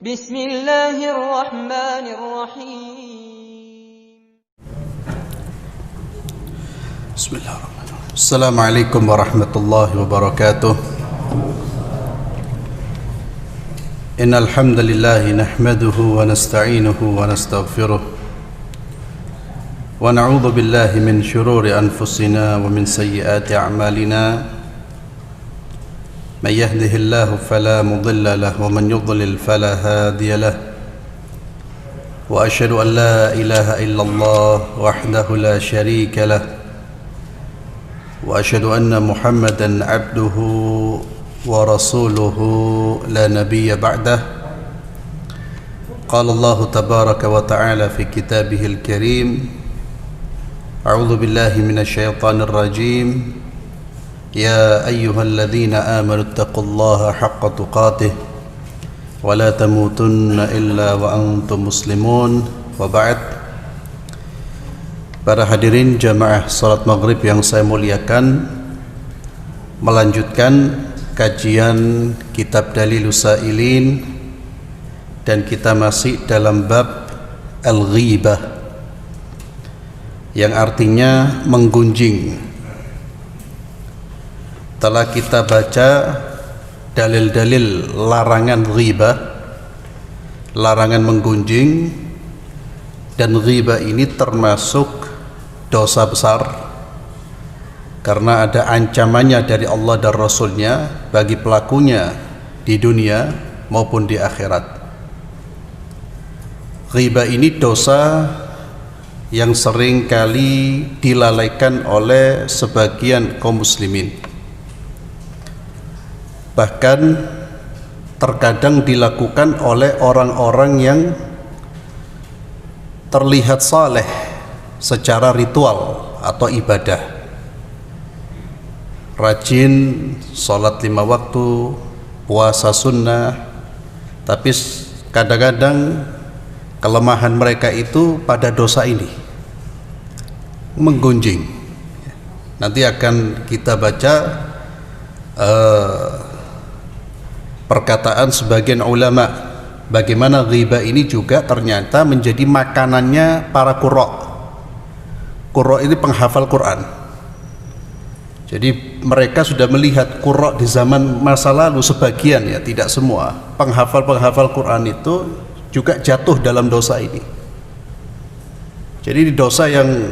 بسم الله الرحمن الرحيم بسم الله الرحمن الرحيم. السلام عليكم ورحمة الله وبركاته. إن الحمد لله نحمده ونستعينه ونستغفره ونعوذ بالله من شرور أنفسنا ومن سيئات أعمالنا. من يهده الله فلا مضل له ومن يضلل فلا هادي له. وأشهد أن لا إله إلا الله وحده لا شريك له. وأشهد أن محمدا عبده ورسوله لا نبي بعده. قال الله تبارك وتعالى في كتابه الكريم: أعوذ بالله من الشيطان الرجيم. يا أيها الذين آمنوا اتقوا الله حق تقاته ولا تموتن إلا وأنتم مسلمون. وبعد. Para hadirin jamaah salat maghrib yang saya muliakan, melanjutkan kajian kitab Dalilus Sa'ilin, dan kita masih dalam bab al-ghibah yang artinya menggunjing. Telah kita baca dalil-dalil larangan ghibah, larangan menggunjing, dan ghibah ini termasuk dosa besar karena ada ancamannya dari Allah dan Rasulnya bagi pelakunya di dunia maupun di akhirat. Ghibah ini dosa yang sering kali dilalaikan oleh sebagian kaum muslimin. Bahkan terkadang dilakukan oleh orang-orang yang terlihat saleh secara ritual atau ibadah, rajin sholat 5 waktu, puasa sunnah, tapi kadang-kadang kelemahan mereka itu pada dosa ini, menggunjing. Nanti akan kita baca perkataan sebagian ulama bagaimana ghibah ini juga ternyata menjadi makanannya para qurra. Qurra ini penghafal Quran. Jadi mereka sudah melihat qurra di zaman masa lalu, sebagian, ya tidak semua, penghafal Quran itu juga jatuh dalam dosa ini. Jadi dosa yang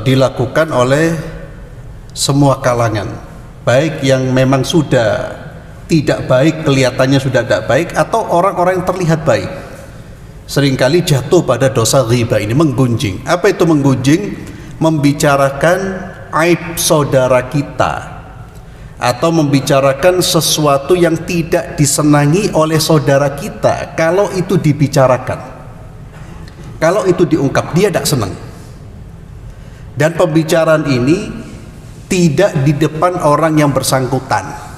dilakukan oleh semua kalangan, baik yang memang sudah tidak baik, kelihatannya sudah tidak baik, atau orang-orang yang terlihat baik, seringkali jatuh pada dosa ghibah ini, menggunjing. Apa itu menggunjing? Membicarakan aib saudara kita atau membicarakan sesuatu yang tidak disenangi oleh saudara kita. Kalau itu dibicarakan, kalau itu diungkap, dia tidak senang. Dan pembicaraan ini tidak di depan orang yang bersangkutan.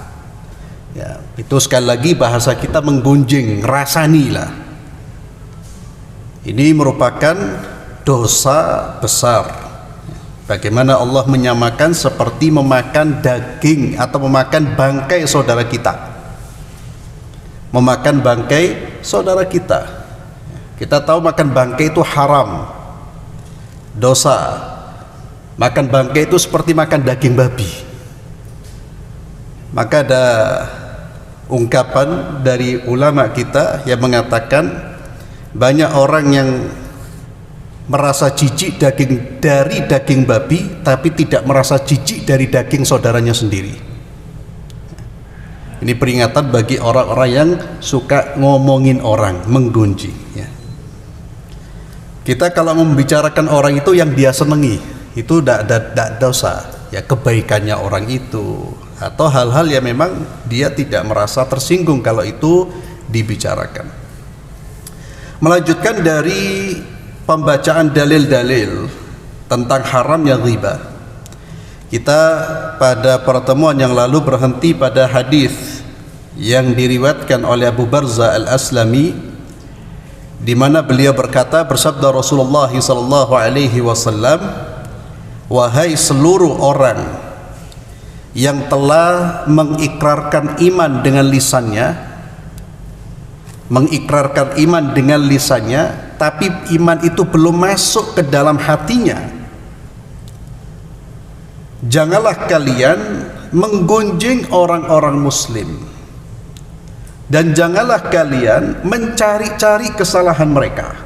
Ya, itu sekali lagi bahasa kita menggunjing, rasanilah. Ini merupakan dosa besar. Bagaimana Allah menyamakan seperti memakan daging atau memakan bangkai saudara kita. Memakan bangkai saudara kita. Kita tahu makan bangkai itu haram, dosa. Makan bangkai itu seperti makan daging babi. Maka ada ungkapan dari ulama kita yang mengatakan banyak orang yang merasa jijik dari daging babi tapi tidak merasa jijik dari daging saudaranya sendiri. Ini peringatan bagi orang-orang yang suka ngomongin orang, menggunjing, ya. Kita kalau membicarakan orang itu yang dia senangi, itu tidak dosa, ya, kebaikannya orang itu, atau hal-hal yang memang dia tidak merasa tersinggung kalau itu dibicarakan. Melanjutkan dari pembacaan dalil-dalil tentang haramnya ghibah, kita pada pertemuan yang lalu berhenti pada hadis yang diriwayatkan oleh Abu Barzah Al-Aslami, di mana beliau berkata, bersabda Rasulullah SAW, wahai seluruh orang yang telah mengikrarkan iman dengan lisannya mengikrarkan iman dengan lisannya, tapi iman itu belum masuk ke dalam hatinya, janganlah kalian menggunjing orang-orang muslim, dan janganlah kalian mencari-cari kesalahan mereka.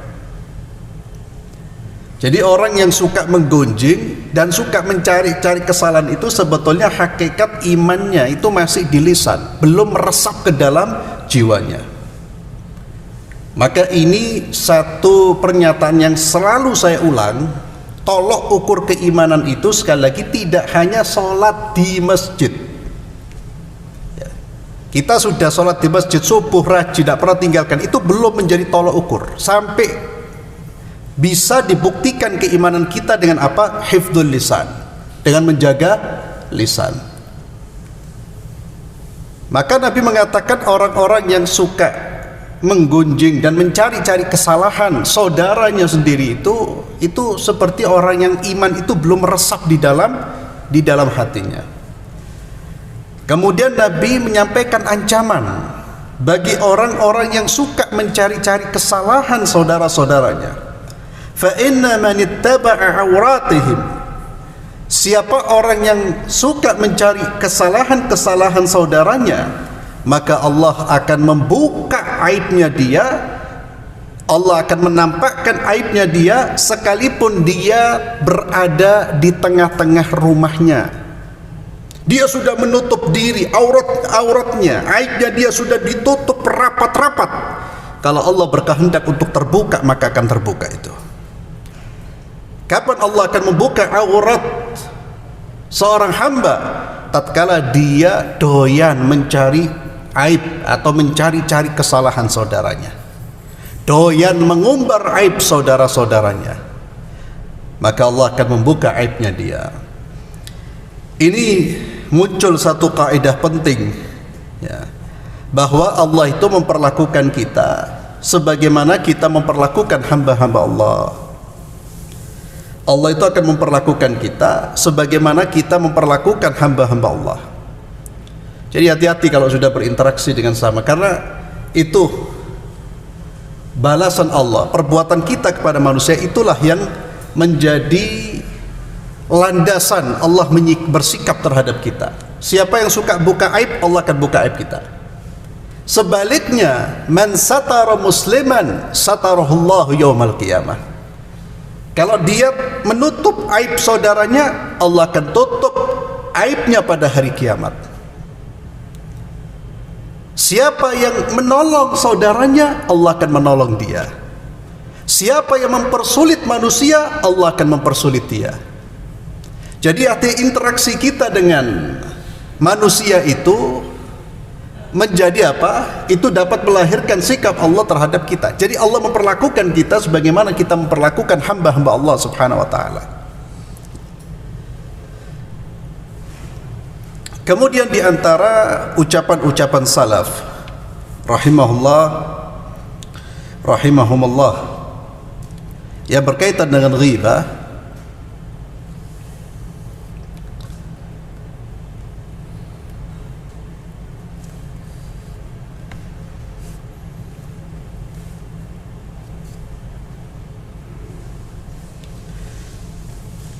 Jadi orang yang suka menggunjing dan suka mencari-cari kesalahan itu sebetulnya hakikat imannya itu masih di lisan, belum meresap ke dalam jiwanya. Maka ini satu pernyataan yang selalu saya ulang, tolok ukur keimanan itu sekali lagi tidak hanya sholat di masjid. Kita sudah sholat di masjid subuh rajin, tidak pernah tinggalkan, itu belum menjadi tolok ukur. Sampai bisa dibuktikan keimanan kita dengan apa? Hifdzul lisan, dengan menjaga lisan. Maka Nabi mengatakan orang-orang yang suka menggunjing dan mencari-cari kesalahan saudaranya sendiri itu seperti orang yang iman itu belum meresap di dalam hatinya. Kemudian Nabi menyampaikan ancaman bagi orang-orang yang suka mencari-cari kesalahan saudara-saudaranya. Fa inna man ittaba'a awratihim, siapa orang yang suka mencari kesalahan-kesalahan saudaranya, maka Allah akan membuka aibnya dia, Allah akan menampakkan aibnya dia sekalipun dia berada di tengah-tengah rumahnya. Dia sudah menutup diri, auratnya, aibnya dia sudah ditutup rapat-rapat. Kalau Allah berkehendak untuk terbuka, maka akan terbuka itu. Kapan Allah akan membuka aurat seorang hamba? Tatkala dia doyan mencari aib atau mencari-cari kesalahan saudaranya, doyan mengumbar aib saudara-saudaranya, maka Allah akan membuka aibnya dia. Ini muncul satu kaidah penting, ya, bahwa Allah itu memperlakukan kita sebagaimana kita memperlakukan hamba-hamba Allah. Allah itu akan memperlakukan kita sebagaimana kita memperlakukan hamba-hamba Allah. Jadi hati-hati kalau sudah berinteraksi dengan sama, karena itu balasan Allah. Perbuatan kita kepada manusia itulah yang menjadi landasan Allah bersikap terhadap kita. Siapa yang suka buka aib, Allah akan buka aib kita. Sebaliknya, man satara musliman satarahullahu yaumal qiyamah. Kalau dia menutup aib saudaranya, Allah akan tutup aibnya pada hari kiamat. Siapa yang menolong saudaranya, Allah akan menolong dia. Siapa yang mempersulit manusia, Allah akan mempersulit dia. Jadi arti interaksi kita dengan manusia itu menjadi apa? Itu dapat melahirkan sikap Allah terhadap kita. Jadi Allah memperlakukan kita sebagaimana kita memperlakukan hamba-hamba Allah subhanahu wa ta'ala. Kemudian di antara ucapan-ucapan salaf rahimahumullah yang berkaitan dengan ghibah,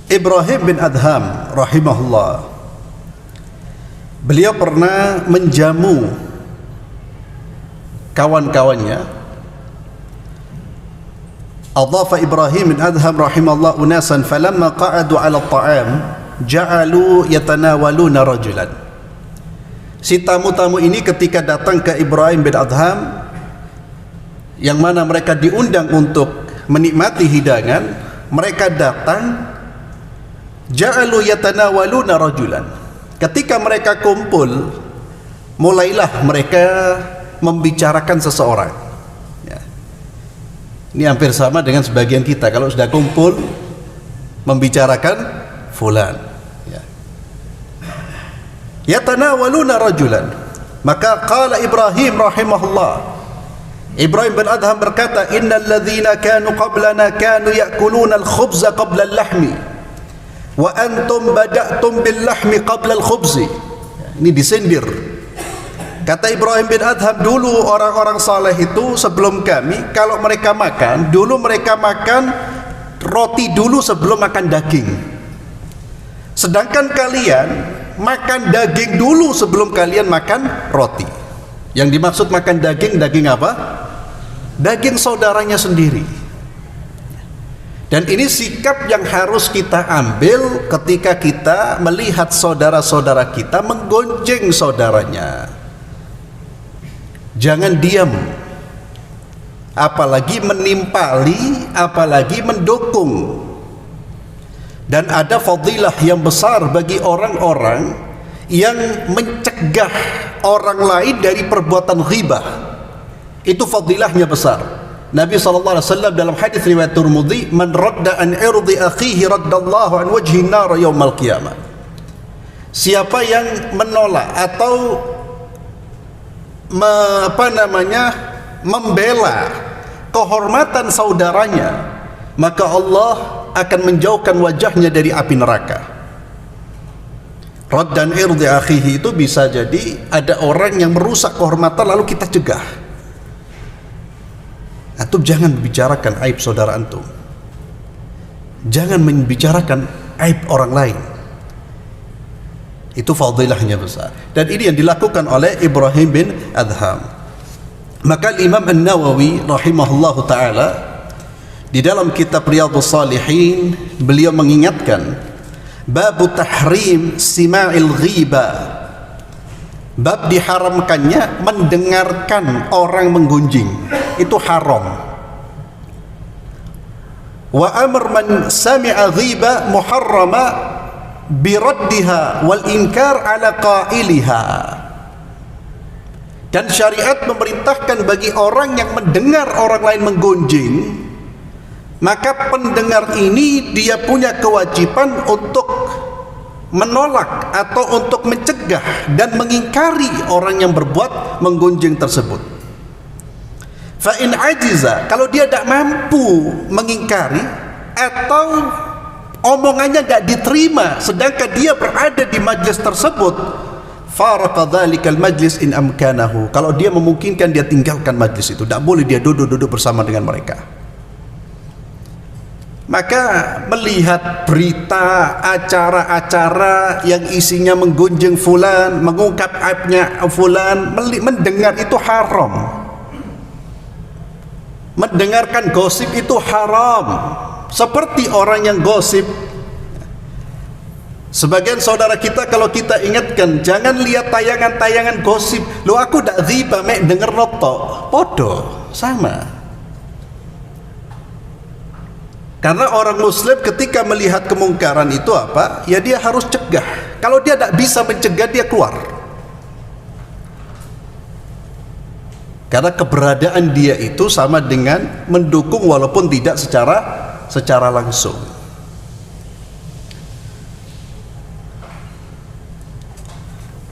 Ibrahim bin Adham rahimahullah, beliau pernah menjamu kawan-kawannya. Adhafa Ibrahim bin Adham rahimahullah unasan falamma qa'adu 'ala at-ta'am ja'alu yatanawaluna rajulan. Si tamu-tamu ini ketika datang ke Ibrahim bin Adham, yang mana mereka diundang untuk menikmati hidangan, mereka datang, ja'alu yatanawaluna rajulan. Ketika mereka kumpul, mulailah mereka membicarakan seseorang, ya. Ini hampir sama dengan sebagian kita, kalau sudah kumpul membicarakan fulan, ya. Yatanawaluna rajulan. Maka qala Ibrahim rahimahullah, Ibrahim bin Adham berkata, innal ladzina kanu qablana kanu ya'kuluna al-khubza qabla al-lahmi wa antum bada'tum bil lahmi qabla al khubzi. Ini disindir. Kata Ibrahim bin Adham, dulu orang-orang saleh itu sebelum kami, kalau mereka makan, dulu mereka makan roti dulu sebelum makan daging. Sedangkan kalian makan daging dulu sebelum kalian makan roti. Yang dimaksud makan daging, daging apa? Daging saudaranya sendiri. Dan ini sikap yang harus kita ambil ketika kita melihat saudara-saudara kita menggonjeng saudaranya. Jangan diam, apalagi menimpali, apalagi mendukung. Dan ada fadilah yang besar bagi orang-orang yang mencegah orang lain dari perbuatan ghibah. Itu fadilahnya besar. Nabi SAW dalam hadis riwayat Tirmidzi, man radda an irdi akhihi raddallahu an wajhi nar yaumal qiyamah. Siapa yang menolak atau membela kehormatan saudaranya, maka Allah akan menjauhkan wajahnya dari api neraka. Raddan irdi akhihi itu bisa jadi ada orang yang merusak kehormatan lalu kita cegah. Antum jangan membicarakan aib saudara antum, jangan membicarakan aib orang lain. Itu fadilahnya besar. Dan ini yang dilakukan oleh Ibrahim bin Adham. Maka Imam An-Nawawi rahimahullahu ta'ala di dalam kitab Riyadhus Shalihin, beliau mengingatkan bab tahrim sima'il ghiba, bab diharamkannya mendengarkan orang menggunjing. Itu haram. Wa amr man sami'a ghiba muharrama biraddiha wal inkar ala qailiha. Dan syariat memerintahkan bagi orang yang mendengar orang lain menggunjing, maka pendengar ini dia punya kewajiban untuk menolak atau untuk mencegah dan mengingkari orang yang berbuat menggunjing tersebut. Fa in ajiza, kalau dia tidak mampu mengingkari atau omongannya tidak diterima sedangkan dia berada di majlis tersebut, faraqa dzalikal majlis in amkanahu. Kalau dia memungkinkan, dia tinggalkan majlis itu, tidak boleh dia duduk bersama dengan mereka. Maka melihat berita, acara-acara yang isinya menggunjing fulan, mengungkap aibnya fulan, mendengar itu haram. Mendengarkan gosip itu haram. Seperti orang yang gosip, sebagian saudara kita kalau kita ingatkan, jangan lihat tayangan-tayangan gosip. Lo aku dak ghibah mek denger noto, podo sama. Karena orang muslim ketika melihat kemungkaran itu apa? Ya dia harus cegah. Kalau dia tidak bisa mencegah, dia keluar. Karena keberadaan dia itu sama dengan mendukung walaupun tidak secara langsung.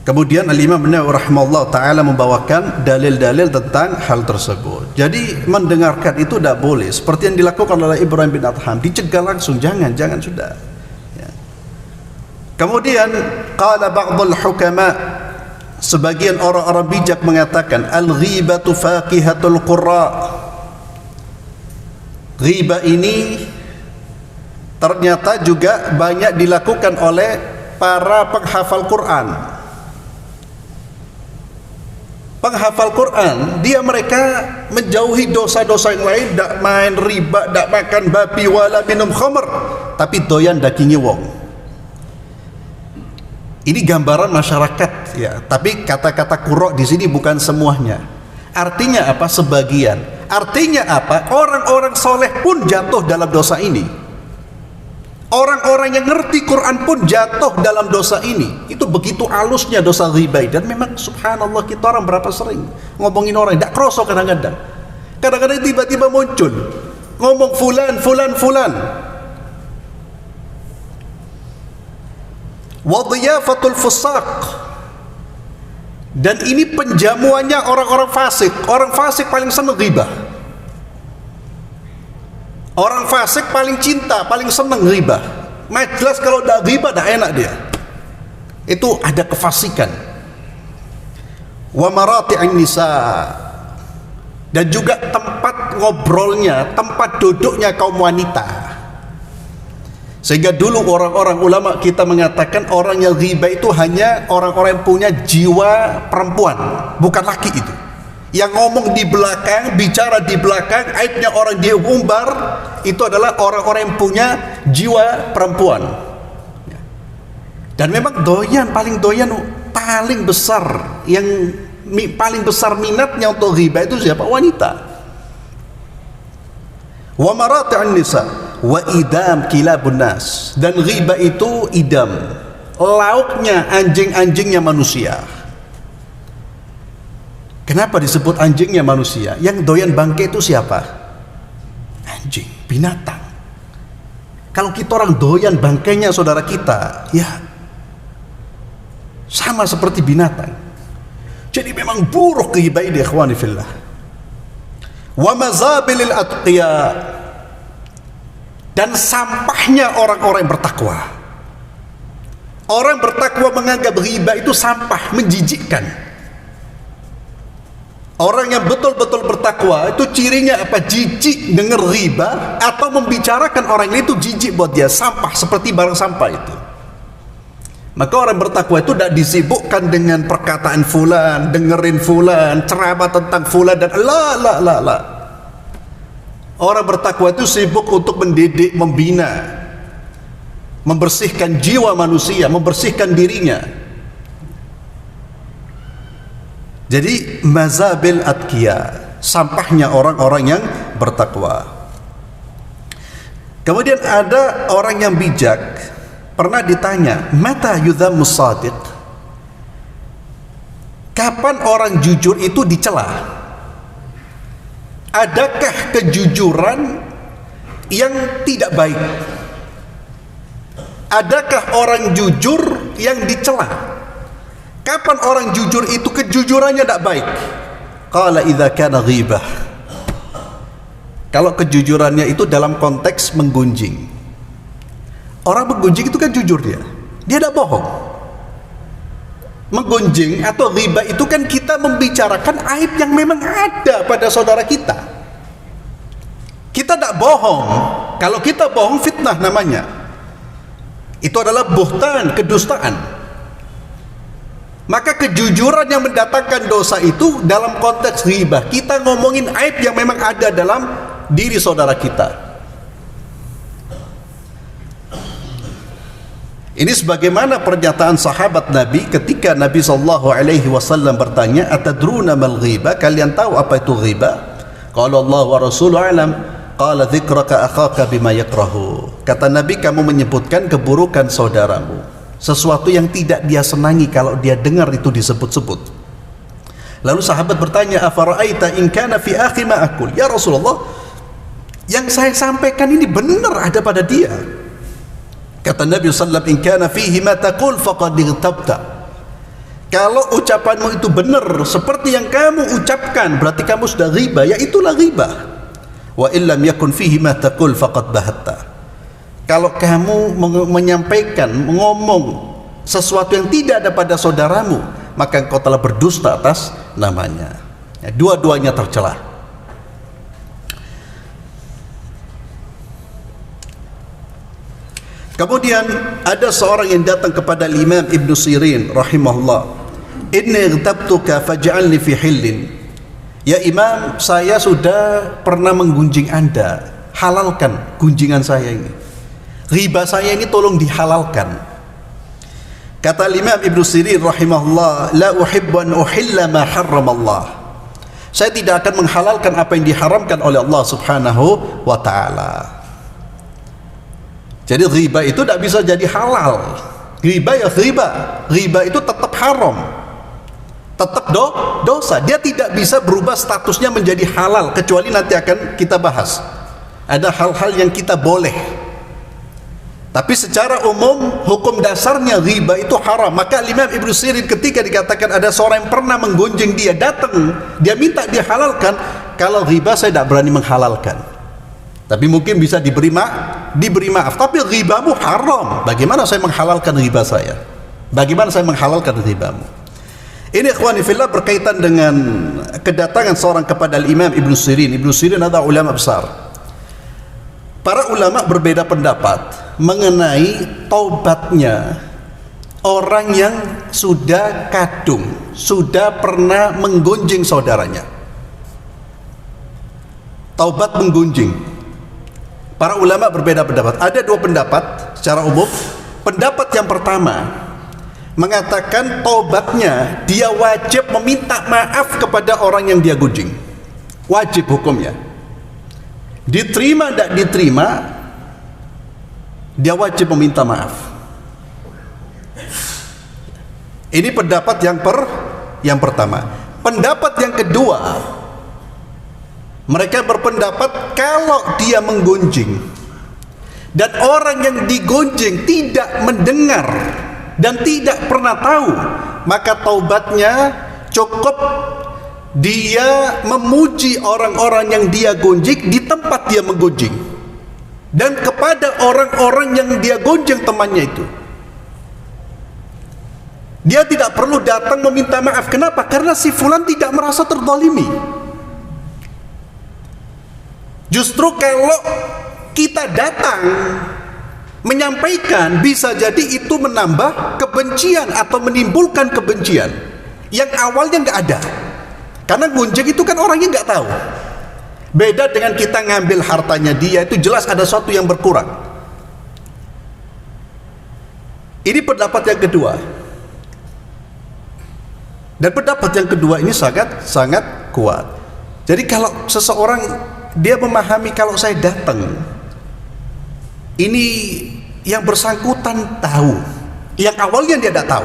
Kemudian Al-Imam An-Nawawi rahimahullah ta'ala membawakan dalil-dalil tentang hal tersebut. Jadi mendengarkan itu tidak boleh seperti yang dilakukan oleh Ibrahim bin Adham, dicegah langsung, jangan sudah ya. Kemudian qala ba'dul hukama, sebagian orang-orang bijak mengatakan, al-ghibatu faqihatul qurra. Ghibah ini ternyata juga banyak dilakukan oleh para penghafal Quran. Penghafal Quran, mereka menjauhi dosa-dosa yang lain, tidak main riba, tidak makan babi, wala minum khamr, tapi doyan dagingnya wong. Ini gambaran masyarakat ya, tapi kata-kata qurra di sini bukan semuanya. Artinya apa? Sebagian. Artinya apa? Orang-orang soleh pun jatuh dalam dosa ini. Orang-orang yang ngerti Quran pun jatuh dalam dosa ini. Itu begitu halusnya dosa ghibah. Dan memang subhanallah, kita orang berapa sering ngomongin orang, tidak kroso kadang-kadang. Kadang-kadang tiba-tiba muncul ngomong fulan. Wa dhiyafatul fusaq. Dan ini penjamuannya orang-orang fasik. Orang fasik paling senang ghibah. Orang fasik paling cinta, paling senang ghibah. Jelas kalau tidak ghibah, tidak enak dia. Itu ada kefasikan. wa marati'in nisa, dan juga tempat ngobrolnya, tempat duduknya kaum wanita. Sehingga dulu orang-orang ulama kita mengatakan orang yang ghibah itu hanya orang-orang yang punya jiwa perempuan, bukan laki itu. Yang ngomong di belakang, bicara di belakang, aibnya orang diumbar, itu adalah orang-orang yang punya jiwa perempuan. Dan memang paling doyan, paling besar, yang paling besar minatnya untuk ghibah itu siapa? Wanita. Wa marati'un nisa wa idam kilabun nas, dan ghibah itu idam, lauknya anjing-anjingnya manusia. Kenapa disebut anjingnya manusia? Yang doyan bangke itu siapa? Anjing, binatang. Kalau kita orang doyan bangkainya saudara kita, ya sama seperti binatang. Jadi memang buruk ghibah ini, ikhwani fillah. Wa mazabilil atqiya, dan sampahnya orang-orang yang bertakwa. Orang bertakwa menganggap ghibah itu sampah, menjijikkan. Orang yang betul-betul bertakwa itu cirinya apa? Jijik dengar ghibah atau membicarakan orang lain, itu jijik buat dia, sampah, seperti barang sampah itu. Maka orang bertakwa itu tidak disibukkan dengan perkataan fulan, dengerin fulan, ceramah tentang fulan, dan la. Orang bertakwa itu sibuk untuk mendidik, membina, membersihkan jiwa manusia, membersihkan dirinya. Jadi mazabil atqiya, sampahnya orang-orang yang bertakwa. Kemudian ada orang yang bijak, pernah ditanya, mata yudhammus shadiq, kapan orang jujur itu dicela? Adakah kejujuran yang tidak baik? Adakah orang jujur yang dicela? Kapan orang jujur itu kejujurannya tidak baik? Qala idza kana ghibah, kalau kejujurannya itu dalam konteks menggunjing. Orang menggunjing itu kan jujur, dia tidak bohong. Menggunjing atau ghibah itu kan kita membicarakan aib yang memang ada pada saudara kita. Kita tidak bohong. Kalau kita bohong, fitnah namanya. Itu adalah buhtan, kedustaan. Maka kejujuran yang mendatangkan dosa itu dalam konteks ghibah, kita ngomongin aib yang memang ada dalam diri saudara kita. Ini sebagaimana pernyataan sahabat Nabi ketika Nabi SAW bertanya, atadruna mal ghibah, kalian tahu apa itu ghibah? Qala Allah wa rasuluhu alam, qala dzikraka akhaka bima yakrahu. Kata Nabi, kamu menyebutkan keburukan saudaramu, sesuatu yang tidak dia senangi kalau dia dengar itu disebut-sebut. Lalu sahabat bertanya, afara'aita in kana fi akhi ma aqul, ya Rasulullah, yang saya sampaikan ini benar ada pada dia. Kata Nabi sallallahu alaihi wasallam, in kana fihi ma taqul faqad igtabta, kalau ucapanmu itu benar seperti yang kamu ucapkan, berarti kamu sudah ghibah, ya itulah ghibah. Wa illam yakun fihi ma taqul faqad bahatta, kalau kamu menyampaikan, mengomong sesuatu yang tidak ada pada saudaramu, maka engkau telah berdusta atas namanya. Ya, dua-duanya tercela. Kemudian ada seorang yang datang kepada Imam Ibn Sirin rahimahullah, inni ightabtuka faj'alni fi hillin. Ya Imam, saya sudah pernah menggunjing Anda, halalkan gunjingan saya ini. Ghibah saya ini tolong dihalalkan. Kata Imam Ibn Sirin rahimahullah, la uhibbu an uhilla ma harramallah, saya tidak akan menghalalkan apa yang diharamkan oleh Allah subhanahu wa ta'ala. Jadi ghibah itu tidak bisa jadi halal. Ghibah ya ghibah, ghibah itu tetap haram, tetap dosa. Dia tidak bisa berubah statusnya menjadi halal, kecuali nanti akan kita bahas. Ada hal-hal yang kita boleh, tapi secara umum hukum dasarnya ghibah itu haram. Maka Imam Ibn Sirin ketika dikatakan ada seorang yang pernah menggunjing dia, datang, dia minta dihalalkan, kalau ghibah saya tidak berani menghalalkan, tapi mungkin bisa diberi maaf. Tapi ghibahmu haram, bagaimana saya menghalalkan ghibah saya? Bagaimana saya menghalalkan ghibahmu? Ini ikhwani fillah berkaitan dengan kedatangan seorang kepada Imam Ibnu Sirin. Ibnu Sirin adalah ulama besar. Para ulama berbeda pendapat mengenai taubatnya orang yang sudah kadung, sudah pernah menggunjing saudaranya. Taubat menggunjing. Para ulama berbeda pendapat. Ada dua pendapat secara umum. Pendapat yang pertama mengatakan taubatnya dia wajib meminta maaf kepada orang yang dia gunjing. Wajib hukumnya. Diterima tidak diterima, dia wajib meminta maaf. Ini pendapat yang pertama. Pendapat yang kedua, mereka berpendapat kalau dia menggunjing dan orang yang digunjing tidak mendengar dan tidak pernah tahu, maka taubatnya cukup dia memuji orang-orang yang dia gunjing di tempat dia menggunjing dan kepada orang-orang yang dia gunjing temannya itu. Dia tidak perlu datang meminta maaf. Kenapa? Karena si fulan tidak merasa terzalimi. Justru kalau kita datang menyampaikan, bisa jadi itu menambah kebencian atau menimbulkan kebencian yang awalnya nggak ada. Karena gunjing itu kan orangnya nggak tahu. Beda dengan kita ngambil hartanya dia, itu jelas ada sesuatu yang berkurang. Ini pendapat yang kedua. Dan pendapat yang kedua ini sangat kuat. Jadi kalau seseorang dia memahami kalau saya datang, ini yang bersangkutan tahu, yang awalnya dia tidak tahu.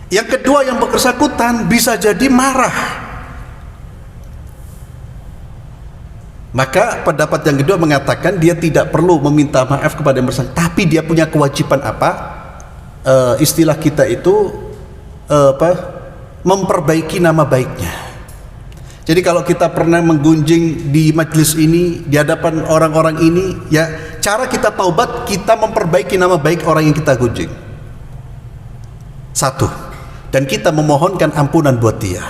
Yang kedua, yang bersangkutan bisa jadi marah. Maka pendapat yang kedua mengatakan dia tidak perlu meminta maaf kepada yang bersangkutan, tapi dia punya kewajiban apa? Istilah kita itu memperbaiki nama baiknya. Jadi kalau kita pernah menggunjing di majelis ini, di hadapan orang-orang ini, ya cara kita taubat, kita memperbaiki nama baik orang yang kita gunjing. Satu, dan kita memohonkan ampunan buat dia.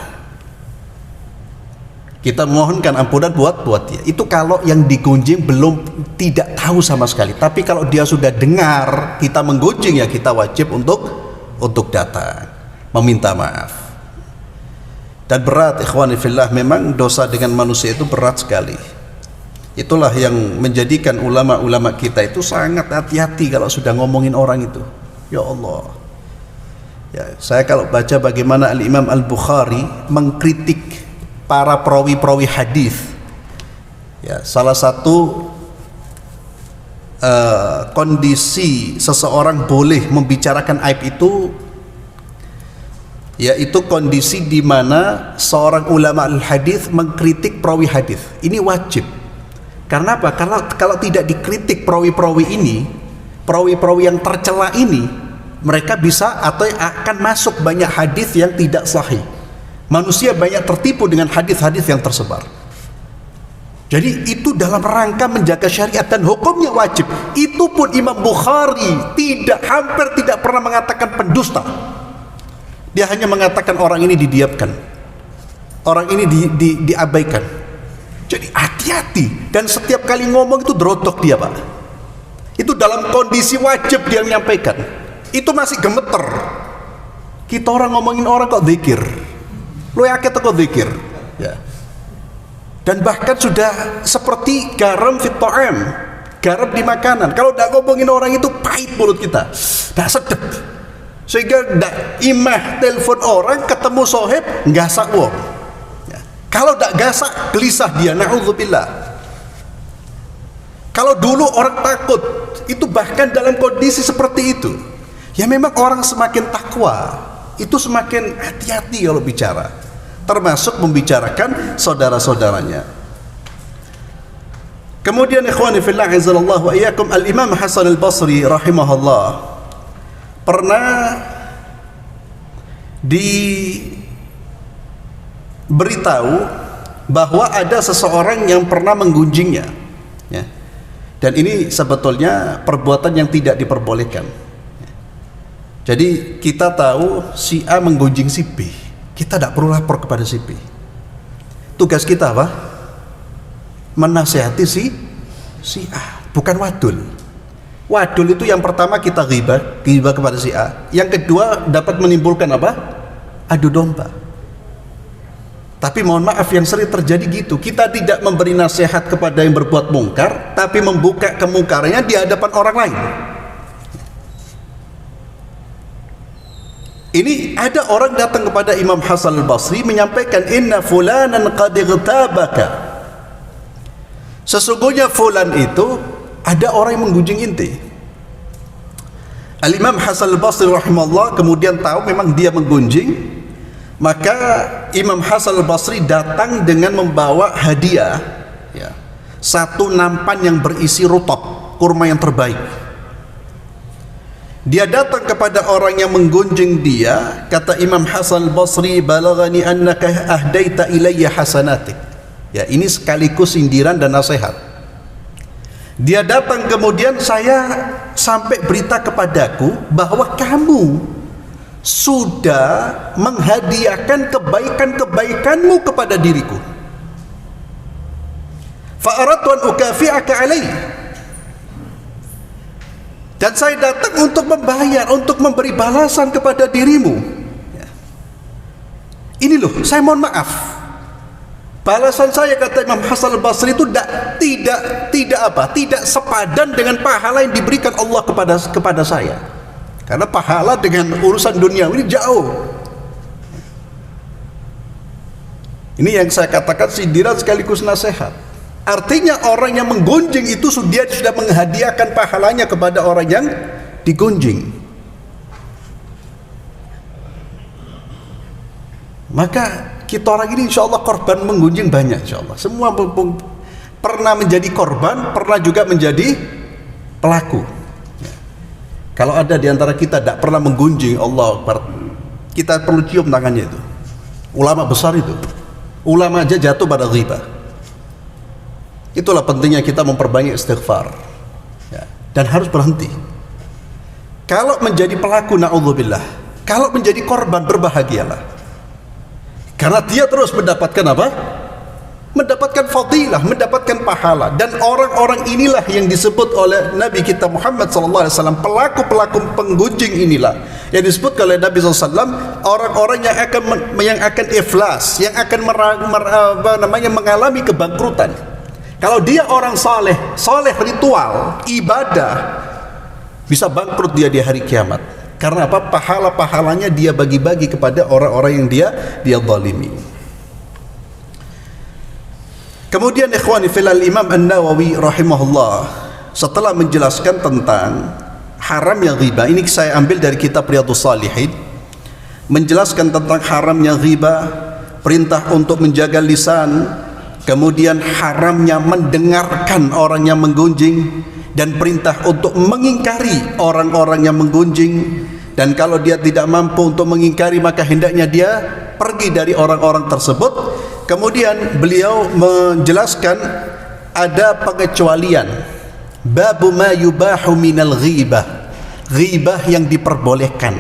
Kita memohonkan ampunan buat dia. Itu kalau yang digunjing belum tidak tahu sama sekali. Tapi kalau dia sudah dengar kita menggunjing, ya kita wajib untuk datang, meminta maaf. Dan berat, ikhwani fillah, memang dosa dengan manusia itu berat sekali. Itulah yang menjadikan ulama-ulama kita itu sangat hati-hati kalau sudah ngomongin orang itu. Ya Allah. Ya, saya kalau baca bagaimana Al-Imam Al-Bukhari mengkritik para perawi-perawi hadis. Ya, salah satu kondisi seseorang boleh membicarakan aib itu, yaitu kondisi di mana seorang ulama al-hadis mengkritik perawi hadis. Ini wajib. Karena apa? Kalau tidak dikritik perawi-perawi ini, perawi-perawi yang tercela ini, mereka bisa atau akan masuk banyak hadis yang tidak sahih. Manusia banyak tertipu dengan hadis-hadis yang tersebar. Jadi itu dalam rangka menjaga syariat dan hukumnya wajib. Itu pun Imam Bukhari hampir tidak pernah mengatakan pendusta. Dia hanya mengatakan orang ini didiamkan, orang ini diabaikan. Jadi hati-hati, dan setiap kali ngomong itu derotok dia, Pak. Itu dalam kondisi wajib dia menyampaikan. Itu masih gemeter. Kita orang ngomongin orang kok zikir, lo yakin kok zikir, ya. Dan bahkan sudah seperti garam fit ta'am, garam di makanan. Kalau tidak ngomongin orang itu pahit mulut kita, dah sedep. Sehingga ndak imah telepon orang, ketemu sohib gasak wong. Ya. Kalau ndak gasak gelisah dia, na'udzubillah. Kalau dulu orang takut, itu bahkan dalam kondisi seperti itu, ya memang orang semakin takwa, itu semakin hati-hati kalau bicara, termasuk membicarakan saudara-saudaranya. Kemudian ikhwani fillah azallahu wa iyyakum, Al-Imam Hasan Al-Basri rahimahullah pernah diberitahu bahwa ada seseorang yang pernah menggunjingnya, ya. Dan ini sebetulnya perbuatan yang tidak diperbolehkan. Jadi kita tahu si A menggunjing si B, kita tidak perlu lapor kepada si B. Tugas kita apa? Menasehati si A, bukan wadul. Wadul itu yang pertama kita ghibah kepada si A. Yang kedua dapat menimbulkan apa? Adu domba. Tapi mohon maaf, yang sering terjadi gitu, kita tidak memberi nasihat kepada yang berbuat mungkar, tapi membuka kemungkarannya di hadapan orang lain. Ini ada orang datang kepada Imam Hasan al-Basri menyampaikan, inna fulanan qad igtabaka, sesungguhnya fulan itu ada orang yang menggunjing inti. Al-Imam Hasan al-Basri rahimahullah kemudian tahu memang dia menggunjing, maka Imam Hasan al-Basri datang dengan membawa hadiah, ya, satu nampan yang berisi rutab, kurma yang terbaik. Dia datang kepada orang yang menggunjing dia, kata Imam Hasan al-Basri, balagani annaka ahdaita ilayya hasanatik. Ya, ini sekaligus sindiran dan nasihat. Dia datang kemudian, saya sampai berita kepadaku bahwa kamu sudah menghadiahkan kebaikan-kebaikanmu kepada diriku. Fa aradtu an ukafi'aka alaihi. Dan saya datang untuk membayar, untuk memberi balasan kepada dirimu. Ini loh, saya mohon maaf, balasan saya, kata Imam Hasan al-Basri, itu tidak sepadan dengan pahala yang diberikan Allah kepada saya. Karena pahala dengan urusan dunia ini jauh. Ini yang saya katakan sindiran sekaligus nasihat. Artinya orang yang menggunjing itu dia sudah menghadiahkan pahalanya kepada orang yang digunjing. Maka kita orang ini insya Allah korban menggunjing banyak, insya Allah. Semua pernah menjadi korban, pernah juga menjadi pelaku. Kalau ada di antara kita tidak pernah menggunjing, Allah Akbar, kita perlu cium tangannya itu. Ulama besar itu, ulama aja jatuh pada ghibah. Itulah pentingnya kita memperbanyak istighfar, ya, dan harus berhenti. Kalau menjadi pelaku, na'udzubillah, kalau menjadi korban, berbahagialah, karena dia terus mendapatkan apa? Mendapatkan fadilah, mendapatkan pahala. Dan orang-orang inilah yang disebut oleh Nabi kita Muhammad SAW, pelaku-pelaku penggunjing inilah yang disebut oleh Nabi SAW, orang-orang yang akan iflas, yang akan mengalami kebangkrutan. Kalau dia orang soleh ritual, ibadah, bisa bangkrut dia di hari kiamat. Karena apa? Pahala-pahalanya dia bagi-bagi kepada orang-orang yang dia zalimi. Kemudian ikhwani fillah, Imam An-Nawawi rahimahullah setelah menjelaskan tentang haramnya ghibah, ini saya ambil dari kitab Riyadhus Shalihin, menjelaskan tentang haramnya ghibah, perintah untuk menjaga lisan, kemudian haramnya mendengarkan orang yang menggunjing, dan perintah untuk mengingkari orang-orang yang menggunjing. Dan kalau dia tidak mampu untuk mengingkari, maka hendaknya dia pergi dari orang-orang tersebut. Kemudian beliau menjelaskan ada pengecualian, babu ma yubahu minal ghibah, ghibah yang diperbolehkan.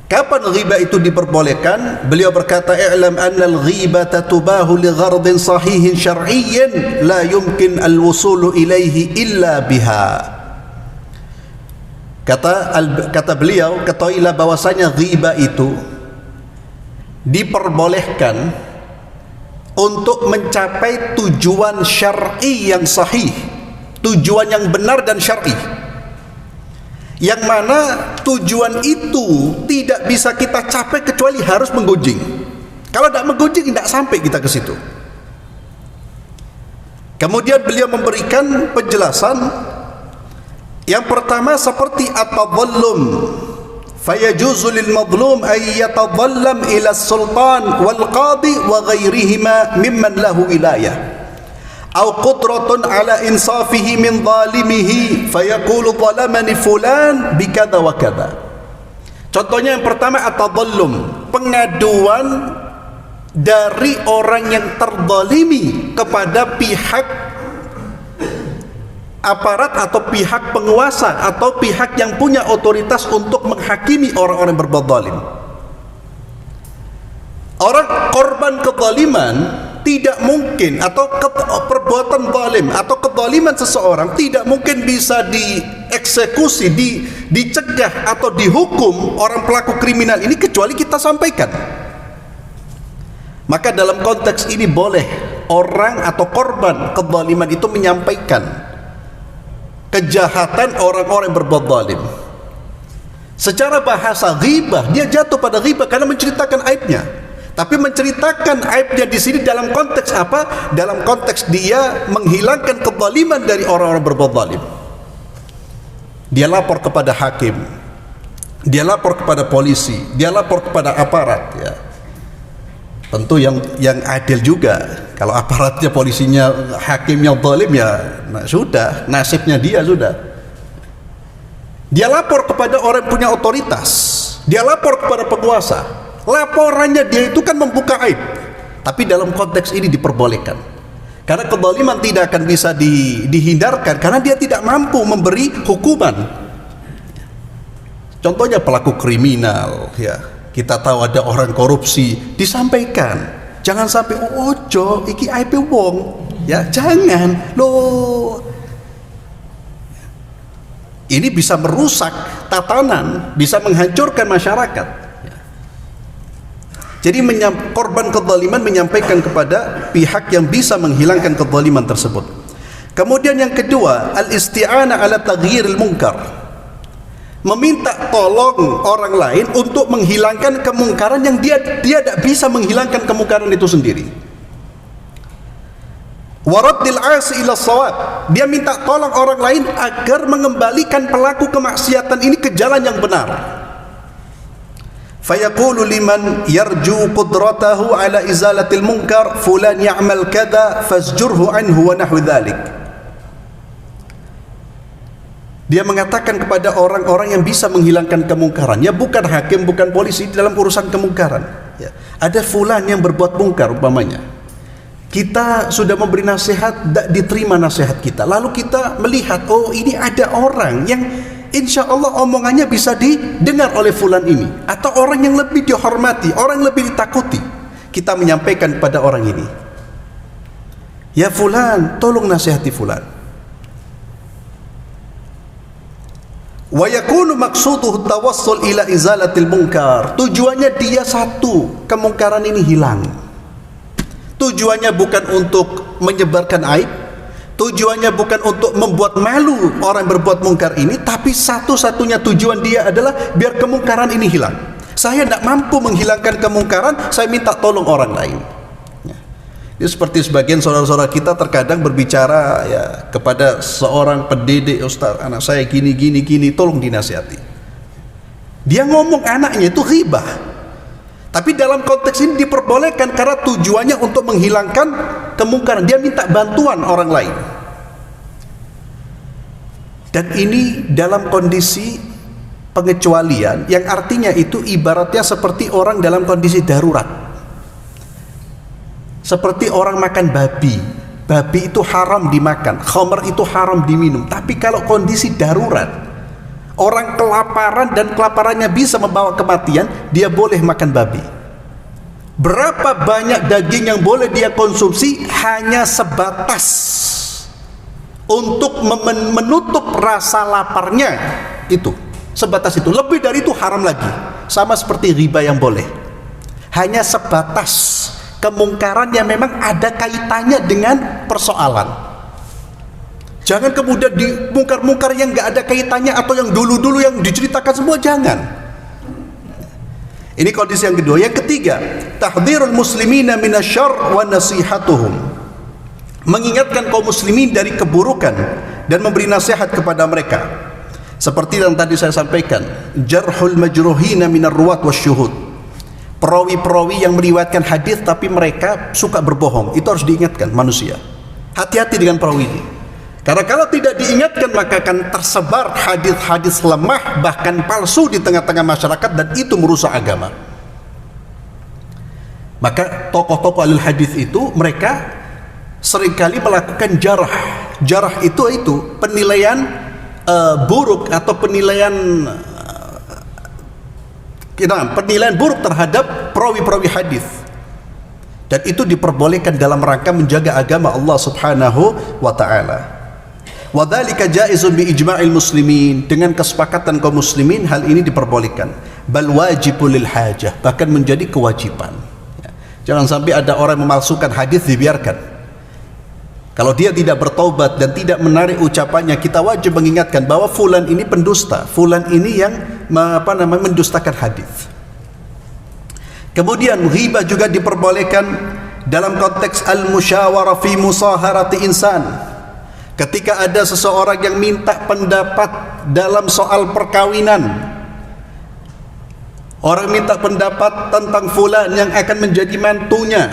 Kapan ghibah itu diperbolehkan? Beliau berkata, i'lam anna al-ghibata tubahu li ghardin sahihin syar'iyyin la yumkin al-wusulu ilaihi illa biha. Kata beliau, ketahuilah bahwasanya ghibah itu diperbolehkan untuk mencapai tujuan syar'i yang sahih, tujuan yang benar dan syar'i, yang mana tujuan itu tidak bisa kita capai kecuali harus menggunjing. Kalau tidak menggunjing, tidak sampai kita ke situ. Kemudian beliau memberikan penjelasan. Yang pertama seperti at-tadhallum, fayajuzu lil madlum ay yatadhallam ila sultan wal qadi wa ghairihima mimman lahu wilayah aw qudratun ala insafihi min zalimihi fayaqulu zalamani fulan bikadza wa kadza. Contohnya yang pertama at-tadhallum, pengaduan dari orang yang terzalimi kepada pihak aparat atau pihak penguasa atau pihak yang punya otoritas untuk menghakimi orang-orang yang berbuat zalim. Orang korban kezaliman tidak mungkin, atau perbuatan zalim atau kezaliman seseorang tidak mungkin bisa dieksekusi, dicegah atau dihukum orang pelaku kriminal ini kecuali kita sampaikan. Maka dalam konteks ini boleh orang atau korban kezaliman itu menyampaikan kejahatan orang-orang yang berbuat zalim. Secara bahasa ghibah, dia jatuh pada ghibah karena menceritakan aibnya. Tapi menceritakan aibnya di sini dalam konteks apa? Dalam konteks dia menghilangkan kezaliman dari orang-orang berbuat zalim. Dia lapor kepada hakim, dia lapor kepada polisi, dia lapor kepada aparat, ya. Tentu yang adil juga. Kalau aparatnya, polisinya, hakimnya zalim, ya sudah, nasibnya dia sudah. Dia lapor kepada orang yang punya otoritas, dia lapor kepada penguasa. Laporannya dia itu kan membuka aib, tapi dalam konteks ini diperbolehkan karena kezaliman tidak akan bisa dihindarkan karena dia tidak mampu memberi hukuman. Contohnya pelaku kriminal, ya, kita tahu ada orang korupsi, disampaikan, jangan sampai ojo iki aib wong, ya, jangan loh. Ini bisa merusak tatanan, bisa menghancurkan masyarakat. Jadi korban kezaliman menyampaikan kepada pihak yang bisa menghilangkan kezaliman tersebut. Kemudian yang kedua, al-isti'anah ala taghyiril munkar. Meminta tolong orang lain untuk menghilangkan kemungkaran yang dia tidak bisa menghilangkan kemungkaran itu sendiri. Waraddil 'asi ila shawab. Dia minta tolong orang lain agar mengembalikan pelaku kemaksiatan ini ke jalan yang benar. Fayaqulu liman yarju qudratahu ala izalatil munkar fulan ya'mal kadza fasjurhu anhu wa nahwu dzalik. Dia mengatakan kepada orang-orang yang bisa menghilangkan kemungkaran, ya bukan hakim, bukan polisi dalam urusan kemungkaran, ya. Ada fulan yang berbuat mungkar umpamanya. Kita sudah memberi nasihat, tidak diterima nasihat kita. Lalu kita melihat, oh ini ada orang yang insya Allah omongannya bisa didengar oleh fulan ini, atau orang yang lebih dihormati, orang yang lebih ditakuti. Kita menyampaikan pada orang ini, ya fulan, tolong nasihati fulan. Wa yakunu maqsuduhu tawassul ila izalatil munkar. Tujuannya dia satu, kemungkaran ini hilang. Tujuannya bukan untuk menyebarkan aib, tujuannya bukan untuk membuat malu orang berbuat mungkar ini, tapi satu-satunya tujuan dia adalah biar kemungkaran ini hilang. Saya tidak mampu menghilangkan kemungkaran, saya minta tolong orang lain. Ini seperti sebagian saudara-saudara kita terkadang berbicara, ya, kepada seorang pendidik, Ustaz, anak saya gini, tolong dinasihati. Dia ngomong anaknya itu ghibah. Tapi dalam konteks ini diperbolehkan karena tujuannya untuk menghilangkan kemungkaran. Dia minta bantuan orang lain. Dan ini dalam kondisi pengecualian, yang artinya itu ibaratnya seperti orang dalam kondisi darurat. Seperti orang makan babi. Babi itu haram dimakan, khamr itu haram diminum. Tapi kalau kondisi darurat, orang kelaparan dan kelaparannya bisa membawa kematian, dia boleh makan babi. Berapa banyak daging yang boleh dia konsumsi hanya sebatas untuk menutup rasa laparnya, itu sebatas itu. Lebih dari itu haram lagi. Sama seperti riba yang boleh, hanya sebatas kemungkaran yang memang ada kaitannya dengan persoalan. Jangan kemudian di mungkar-mungkar yang nggak ada kaitannya atau yang dulu-dulu yang diceritakan semua, jangan. Ini kondisi yang kedua. Yang ketiga, tahdhirul muslimina minasyarr wa nasihatuhum. Mengingatkan kaum muslimin dari keburukan dan memberi nasihat kepada mereka. Seperti yang tadi saya sampaikan, jarhul majruhina minar ruwat wasyuhud. Perawi-perawi yang meriwayatkan hadis tapi mereka suka berbohong, itu harus diingatkan manusia. Hati-hati dengan perawi ini. Karena kalau tidak diingatkan maka akan tersebar hadis-hadis lemah bahkan palsu di tengah-tengah masyarakat, dan itu merusak agama. Maka tokoh-tokoh ahli hadis itu mereka seringkali melakukan jarah, Jarah itu penilaian buruk atau penilaian buruk terhadap perawi-perawi hadis. Dan itu diperbolehkan dalam rangka menjaga agama Allah Subhanahu wa taala. Wa dzalika jaizun bi ijma'il muslimin, dengan kesepakatan kaum muslimin hal ini diperbolehkan. Bal wajibul lil hajah, bahkan menjadi kewajiban. Jangan sampai ada orang memalsukan hadis dibiarkan. Kalau dia tidak bertaubat dan tidak menarik ucapannya, kita wajib mengingatkan bahwa fulan ini pendusta, fulan ini yang mendustakan hadis. Kemudian ghibah juga diperbolehkan dalam konteks al-musyawarah fi musaharati insan. Ketika ada seseorang yang minta pendapat dalam soal perkawinan, orang minta pendapat tentang fulan yang akan menjadi mantunya,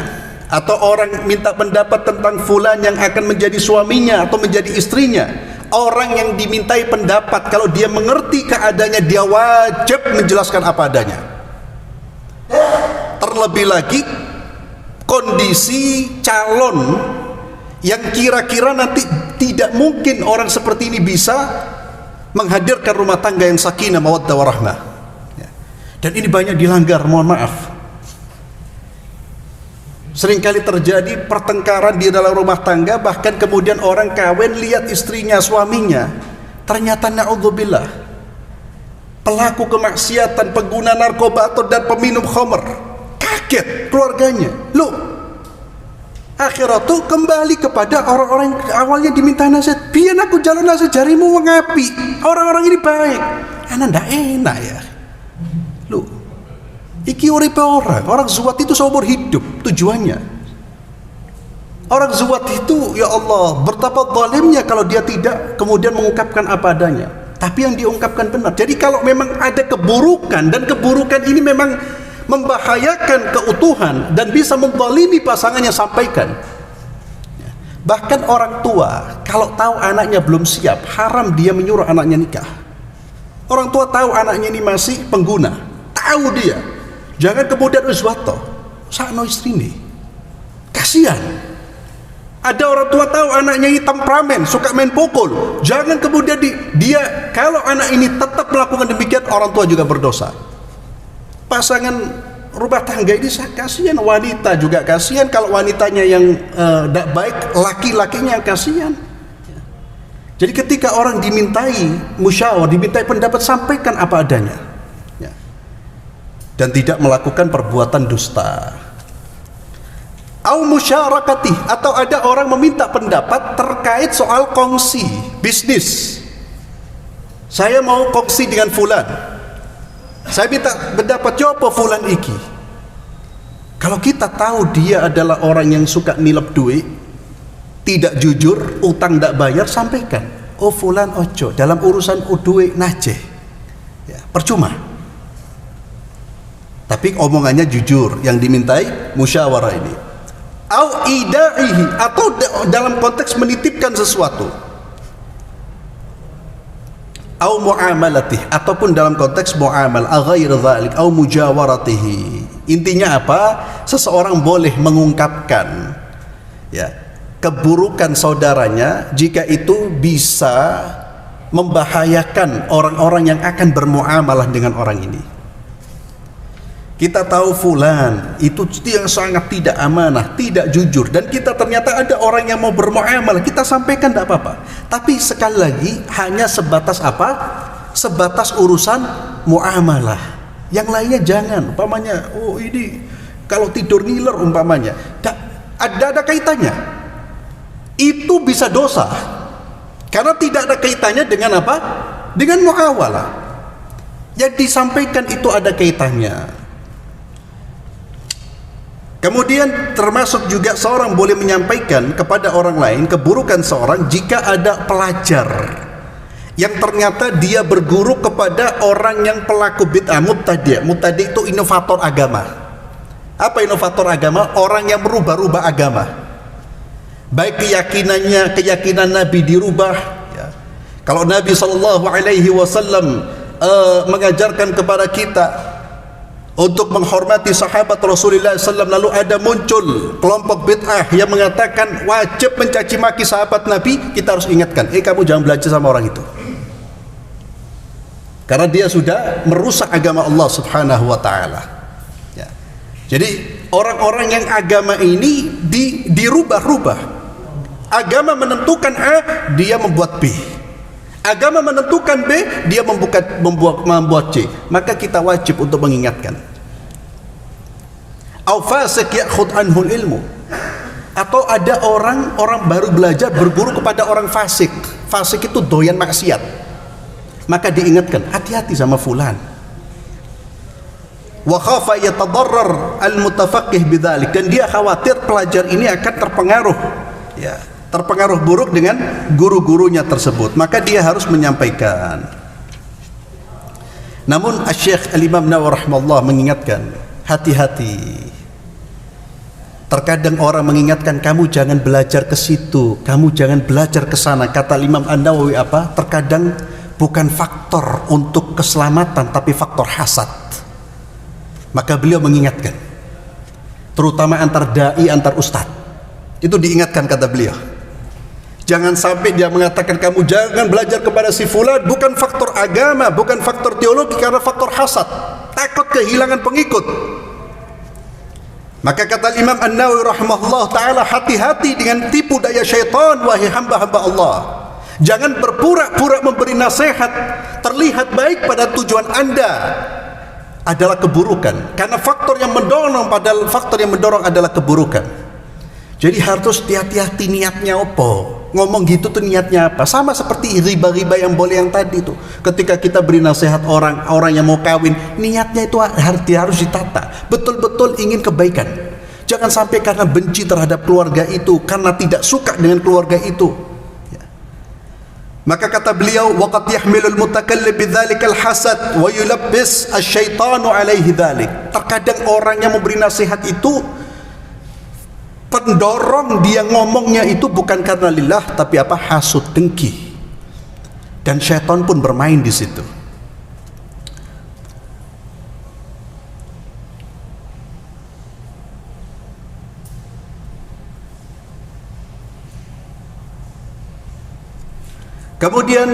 atau orang minta pendapat tentang fulan yang akan menjadi suaminya atau menjadi istrinya. Orang yang dimintai pendapat, kalau dia mengerti keadaannya, dia wajib menjelaskan apa adanya. Terlebih lagi kondisi calon yang kira-kira nanti tidak mungkin orang seperti ini bisa menghadirkan rumah tangga yang sakinah mawaddah warahmah. Dan ini banyak dilanggar, mohon maaf. Seringkali terjadi pertengkaran di dalam rumah tangga, bahkan kemudian orang kawin lihat istrinya, suaminya, ternyata na'udzubillah pelaku kemaksiatan, pengguna narkoba atau dan peminum khamr. Kaget keluarganya. Loh, akhirat tuh kembali kepada orang-orang yang awalnya diminta nasihat. Biar aku jalan nasihat, jarimu mengapi. Orang-orang ini baik. Anak ndak enak ya. Loh, iki uripe orang zuwat itu seumur hidup tujuannya. Orang zuwat itu, ya Allah, betapa zalimnya kalau dia tidak kemudian mengungkapkan apa adanya, tapi yang diungkapkan benar. Jadi kalau memang ada keburukan, dan keburukan ini memang membahayakan keutuhan dan bisa menzalimi pasangannya, sampaikan. Bahkan orang tua kalau tahu anaknya belum siap, haram dia menyuruh anaknya nikah. Orang tua tahu anaknya ini masih pengguna, tahu dia, jangan kemudian uswato sakno istri ini, kasihan. Ada orang tua tahu anaknya ini temperamen, suka main pukul, jangan kemudian dia kalau anak ini tetap melakukan demikian, orang tua juga berdosa. Pasangan rumah tangga ini kasihan, wanita juga kasihan. Kalau wanitanya yang tidak baik, laki-lakinya kasihan. Jadi ketika orang dimintai musyawarah, dimintai pendapat, sampaikan apa adanya, dan tidak melakukan perbuatan dusta. Au musyarakati, atau ada orang meminta pendapat terkait soal kongsi bisnis. Saya mau kongsi dengan fulan, saya minta pendapat apa fulan iki. Kalau kita tahu dia adalah orang yang suka nilep duit, tidak jujur, utang tidak bayar, sampaikan. Oh fulan ojo dalam urusan duit najeh, ya, percuma. Tapi omongannya jujur, yang dimintai musyawarah ini. Au idaihi, atau dalam konteks menitipkan sesuatu. Au muamalatih, ataupun dalam konteks muamal, ghair dzalik, au mujawaratihi. Intinya apa? Seseorang boleh mengungkapkan, ya, keburukan saudaranya jika itu bisa membahayakan orang-orang yang akan bermuamalah dengan orang ini. Kita tahu fulan itu yang sangat tidak amanah, tidak jujur, dan kita ternyata ada orang yang mau bermuamalah, kita sampaikan tidak apa-apa. Tapi sekali lagi hanya sebatas apa? Sebatas urusan muamalah. Yang lainnya jangan. Umpamanya, oh ini kalau tidur ngiler umpamanya, ada kaitannya. Itu bisa dosa. Karena tidak ada kaitannya dengan apa? Dengan muamalah. Yang disampaikan itu ada kaitannya. Kemudian termasuk juga seorang boleh menyampaikan kepada orang lain keburukan seorang jika ada pelajar yang ternyata dia berguru kepada orang yang pelaku bid'ah, mubtadi'. Mubtadi' itu inovator agama. Apa inovator agama? Orang yang merubah-rubah agama. Baik keyakinan Nabi dirubah, ya. Kalau Nabi SAW mengajarkan kepada kita untuk menghormati sahabat Rasulullah SAW, lalu ada muncul kelompok bid'ah yang mengatakan wajib mencaci maki sahabat Nabi, kita harus ingatkan, kamu jangan belajar sama orang itu, karena dia sudah merusak agama Allah Subhanahu wa ta'ala. Ya. Jadi orang-orang yang agama ini dirubah-rubah. Agama menentukan A, dia membuat B. Agama menentukan B, dia membuat C. Maka kita wajib untuk mengingatkan. Au fasik ya'khud anhul ilmu. Atau ada orang baru belajar berguru kepada orang fasik. Fasik itu doyan maksiat. Maka diingatkan, hati-hati sama fulan. Wa khafa yatadarrar al-mutafaqqih bidzalik, dan dia khawatir pelajar ini akan terpengaruh, ya, terpengaruh buruk dengan guru-gurunya tersebut, maka dia harus menyampaikan. Namun Asy-Syaikh Al-Imam Nawawi rahimahullah mengingatkan, hati-hati. Terkadang orang mengingatkan, kamu jangan belajar ke situ, kamu jangan belajar ke sana. Kata Imam An-Nawawi apa? Terkadang bukan faktor untuk keselamatan, tapi faktor hasad. Maka beliau mengingatkan, terutama antar dai, antar ustadz, itu diingatkan, kata beliau. Jangan sampai dia mengatakan kamu jangan belajar kepada si fulan, bukan faktor agama, bukan faktor teologi, karena faktor hasad, takut kehilangan pengikut. Maka kata Imam An-Nawawi rahimahullah ta'ala, hati-hati dengan tipu daya syaitan, wahai hamba-hamba Allah. Jangan berpura-pura memberi nasihat, terlihat baik pada tujuan Anda adalah keburukan, karena faktor yang mendorong, padahal faktor yang mendorong adalah keburukan. Jadi harus hati-hati niatnya apa, ngomong gitu tuh niatnya apa. Sama seperti riba-riba yang boleh yang tadi tuh, ketika kita beri nasihat orang yang mau kawin, niatnya itu harus ditata, betul-betul ingin kebaikan. Jangan sampai karena benci terhadap keluarga itu, karena tidak suka dengan keluarga itu. Maka kata beliau, waqad yahmilul mutakallim bidzalikal hasad wa yulabbis asyaitanu alaihi dzalik. Terkadang orang yang memberi nasihat itu, pendorong dia ngomongnya itu bukan karena lillah, tapi apa? Hasud, dengki. Dan syaitan pun bermain di situ. Kemudian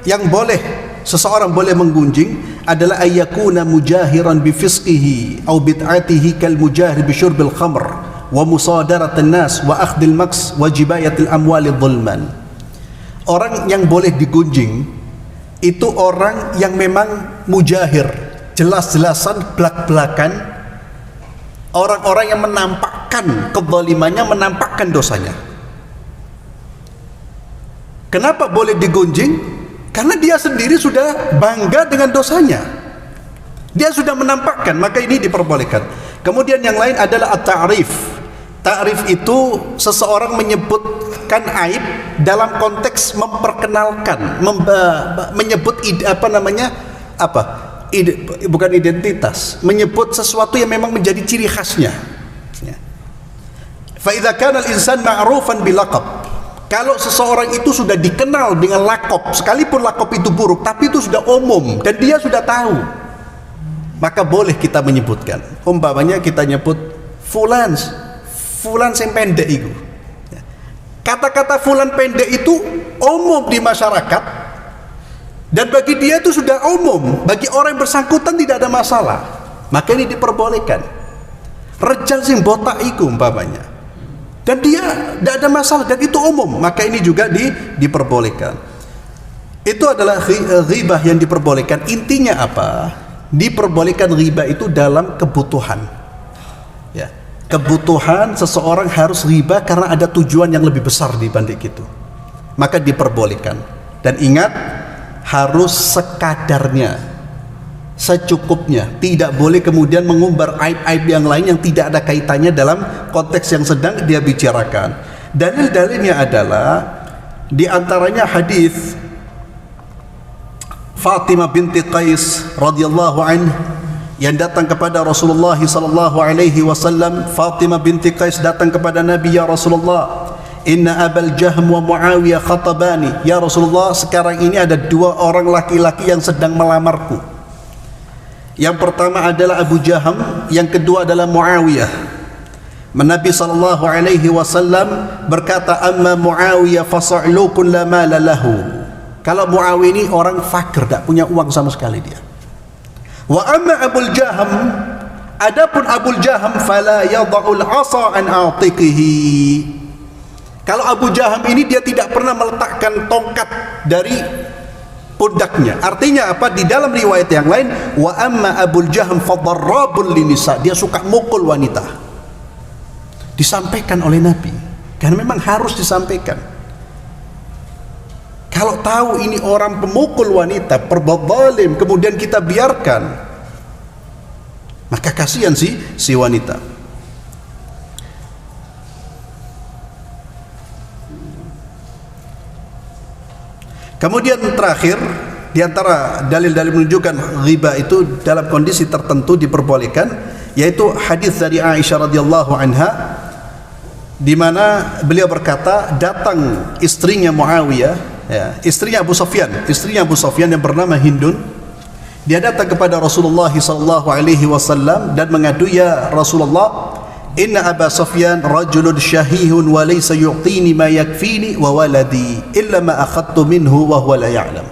yang boleh seseorang boleh menggunjing adalah ayyakuna mujahiran bi fisqihi aw bid'atihi kal mujahir bi syurbil khamr wa musadaratin nas wa akhdil maks wa jibayatil amwali dhulman. Orang yang boleh digunjing itu orang yang memang mujahir, jelas-jelasan, belak-belakan, orang-orang yang menampakkan kezalimannya, menampakkan dosanya. Kenapa boleh digunjing? Karena dia sendiri sudah bangga dengan dosanya, dia sudah menampakkan, maka ini diperbolehkan. Kemudian yang lain adalah at-ta'rif. Ta'rif itu seseorang menyebutkan aib dalam konteks memperkenalkan, menyebut bukan identitas, menyebut sesuatu yang memang menjadi ciri khasnya. Fa idza kana al-insan ma'rufan bil laqab, kalau seseorang itu sudah dikenal dengan lakop, sekalipun lakop itu buruk, tapi itu sudah umum dan dia sudah tahu, maka boleh kita menyebutkan. Umpamanya kita nyebut fulan yang pendek itu. Kata-kata fulan pendek itu umum di masyarakat, dan bagi dia itu sudah umum, bagi orang yang bersangkutan tidak ada masalah, maka ini diperbolehkan. Rejal sing botak itu umpamanya, dan dia tidak ada masalah, dan itu umum, maka ini juga diperbolehkan. Itu adalah ghibah yang diperbolehkan. Intinya apa? Diperbolehkan ghibah itu dalam kebutuhan, ya. Kebutuhan seseorang harus ghibah karena ada tujuan yang lebih besar dibanding itu, maka diperbolehkan. Dan ingat, harus sekadarnya, secukupnya, tidak boleh kemudian mengumbar aib-aib yang lain yang tidak ada kaitannya dalam konteks yang sedang dia bicarakan. Dalil-dalilnya adalah diantaranya hadis Fatimah binti Qais radhiyallahu anha yang datang kepada Rasulullah sallallahu alaihi wasallam. Fatimah binti Qais datang kepada Nabi, ya Rasulullah, inna Abul Jahm wa Muawiyah khatabani. Ya Rasulullah, sekarang ini ada dua orang laki-laki yang sedang melamarku. Yang pertama adalah Abu Jaham, yang kedua adalah Muawiyah. Nabi sallallahu alaihi wasallam berkata, "Amma Muawiyah fasa'lukun la mala lahu." Kalau Muawiyah ini orang fakir, tidak punya uang sama sekali dia. Wa amma Abul Jaham, adapun Abul Jaham fala yadha'ul 'asa an atiqihi. Kalau Abu Jaham ini dia tidak pernah meletakkan tongkat dari pundaknya. Artinya apa? Di dalam riwayat yang lain, wa amma Abul Jaham fadarrabul linisa, dia suka mukul wanita. Disampaikan oleh Nabi, karena memang harus disampaikan. Kalau tahu ini orang pemukul wanita, perbuat zalim, kemudian kita biarkan, maka kasihan si wanita. Kemudian terakhir, di antara dalil-dalil menunjukkan ghibah itu dalam kondisi tertentu diperbolehkan, yaitu hadis dari Aisyah radhiyallahu anha, di mana beliau berkata, datang istrinya Muawiyah, ya, istrinya Abu Sufyan yang bernama Hindun. Dia datang kepada Rasulullah sallallahu alaihi wasallam dan mengadu, "Ya Rasulullah, inna Aba Sufyan rajulun syahihun wa laysa yu'tini ma yakfini wa waladi illa ma akhadtu minhu wa huwa la ya'lam."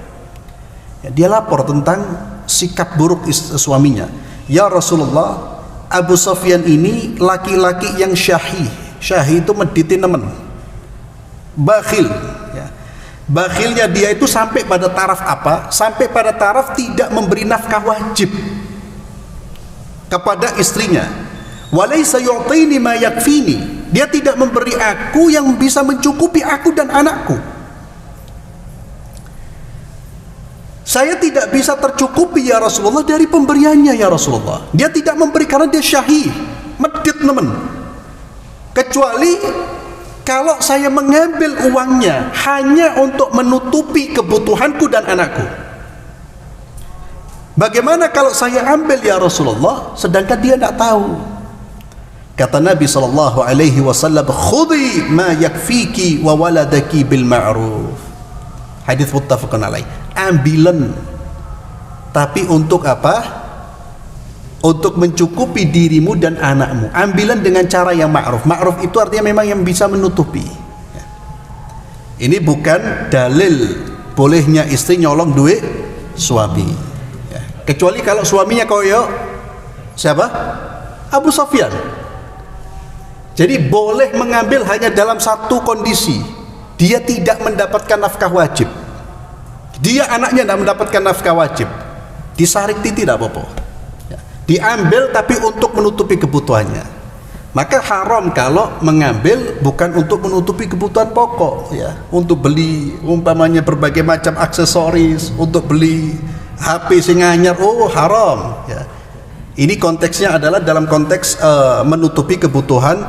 Ya, dia lapor tentang sikap buruk suaminya. "Ya Rasulullah, Abu Sufyan ini laki-laki yang syahih. Syahih itu mediti nemen, bakhil, ya. Bakhilnya dia itu sampai pada taraf apa? Sampai pada taraf tidak memberi nafkah wajib kepada istrinya. Walaysa yu'tini ma yakfini, dia tidak memberi aku yang bisa mencukupi aku dan anakku. Saya tidak bisa tercukupi ya Rasulullah dari pemberiannya ya Rasulullah. Dia tidak memberi karena dia syahih, medit nemen. Kecuali kalau saya mengambil uangnya hanya untuk menutupi kebutuhanku dan anakku. Bagaimana kalau saya ambil ya Rasulullah, sedangkan dia tidak tahu?" Kata Nabi sallallahu alaihi wasallam, "Khudhi ma yakfiki wa waladaki bil ma'ruf." Hadis muttafaqun alaih. Ambilan, tapi untuk apa? Untuk mencukupi dirimu dan anakmu. Ambilan dengan cara yang ma'ruf. Ma'ruf itu artinya memang yang bisa menutupi. Ini bukan dalil bolehnya istri nyolong duit suami, ya. Kecuali kalau suaminya koyo siapa? Abu Sufyan. Jadi boleh mengambil hanya dalam satu kondisi, dia tidak mendapatkan nafkah wajib, dia anaknya tidak mendapatkan nafkah wajib, disarikti tidak apa-apa, ya. Diambil tapi untuk menutupi kebutuhannya. Maka haram kalau mengambil bukan untuk menutupi kebutuhan pokok, ya, untuk beli umpamanya berbagai macam aksesoris, untuk beli HP sing anyar, oh haram, ya. Ini konteksnya adalah dalam konteks menutupi kebutuhan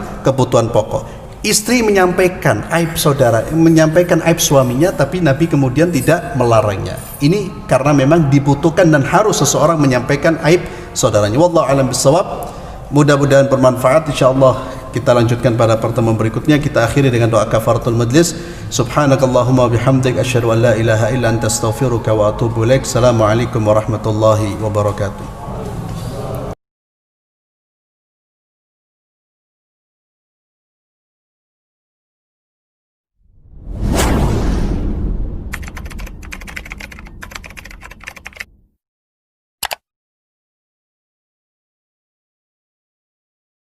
pokok. Istri menyampaikan aib saudara, menyampaikan aib suaminya, tapi Nabi kemudian tidak melarangnya. Ini karena memang dibutuhkan dan harus seseorang menyampaikan aib saudaranya. Wallahu a'lam bishawab. Mudah-mudahan bermanfaat. Insyaallah kita lanjutkan pada pertemuan berikutnya. Kita akhiri dengan doa kafaratul majlis. Subhanakallahumma bihamdik asyhadu an la ilaha illa anta astaghfiruka wa atubu ilaik. Assalamualaikum warahmatullahi wabarakatuh.